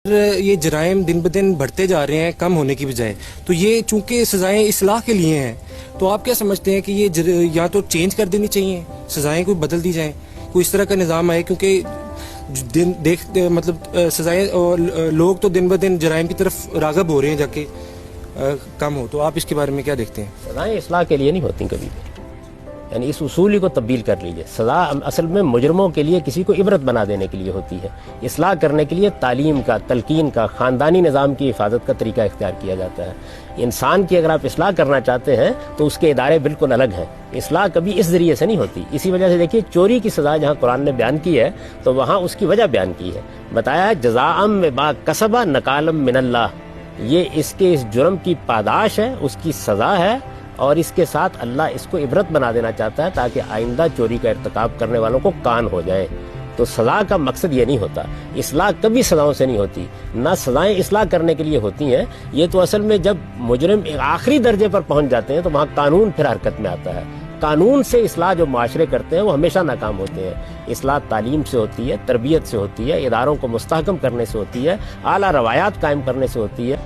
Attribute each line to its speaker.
Speaker 1: یہ جرائم دن بدن بڑھتے جا رہے ہیں کم ہونے کی بجائے، تو یہ چونکہ سزائیں اصلاح کے لیے ہیں، تو آپ کیا سمجھتے ہیں کہ یہ یا تو چینج کر دینی چاہیے، سزائیں کوئی بدل دی جائیں، کوئی اس طرح کا نظام آئے، کیونکہ مطلب سزائیں لوگ تو دن بدن جرائم کی طرف راغب ہو رہے ہیں جا کے کم ہو، تو آپ اس کے بارے میں کیا دیکھتے ہیں؟
Speaker 2: سزائیں اصلاح کے لیے نہیں ہوتی کبھی بھی، یعنی اس اصول ہی کو تبدیل کر لیجئے۔ سزا اصل میں مجرموں کے لیے کسی کو عبرت بنا دینے کے لیے ہوتی ہے، اصلاح کرنے کے لیے تعلیم کا، تلقین کا، خاندانی نظام کی حفاظت کا طریقہ اختیار کیا جاتا ہے۔ انسان کی اگر آپ اصلاح کرنا چاہتے ہیں تو اس کے ادارے بالکل الگ ہیں، اصلاح کبھی اس ذریعے سے نہیں ہوتی۔ اسی وجہ سے دیکھیے چوری کی سزا جہاں قرآن نے بیان کی ہے تو وہاں اس کی وجہ بیان کی ہے، بتایا جزاء بما کسب نکالا من اللہ، یہ اس کے اس جرم کی پاداش ہے، اس کی سزا ہے، اور اس کے ساتھ اللہ اس کو عبرت بنا دینا چاہتا ہے تاکہ آئندہ چوری کا ارتکاب کرنے والوں کو کان ہو جائے۔ تو سزا کا مقصد یہ نہیں ہوتا، اصلاح کبھی سزاؤں سے نہیں ہوتی، نہ سزائیں اصلاح کرنے کے لیے ہوتی ہیں۔ یہ تو اصل میں جب مجرم آخری درجے پر پہنچ جاتے ہیں تو وہاں قانون پھر حرکت میں آتا ہے۔ قانون سے اصلاح جو معاشرے کرتے ہیں وہ ہمیشہ ناکام ہوتے ہیں۔ اصلاح تعلیم سے ہوتی ہے، تربیت سے ہوتی ہے، اداروں کو مستحکم کرنے سے ہوتی ہے، اعلیٰ روایات قائم کرنے سے ہوتی ہے۔